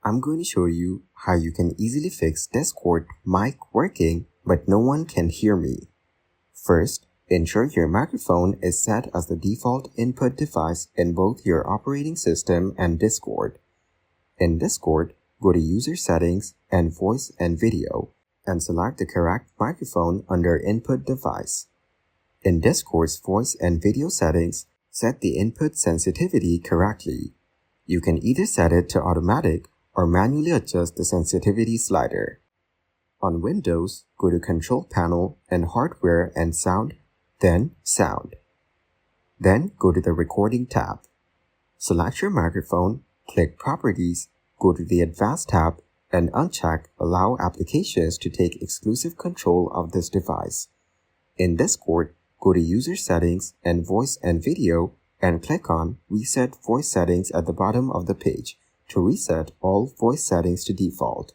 I'm going to show you how you can easily fix Discord mic working but no one can hear me. First, ensure your microphone is set as the default input device in both your operating system and Discord. In Discord, go to User Settings and Voice and Video and select the correct microphone under Input Device. In Discord's Voice and Video settings, set the input sensitivity correctly. You can either set it to automatic or manually adjust the sensitivity slider. On Windows, go to Control Panel and Hardware and Sound, then Sound. Then go to the Recording tab. Select your microphone, click Properties, go to the Advanced tab, and uncheck Allow applications to take exclusive control of this device. In Discord, go to User Settings and Voice and Video and click on Reset Voice Settings at the bottom of the page to reset all voice settings to default.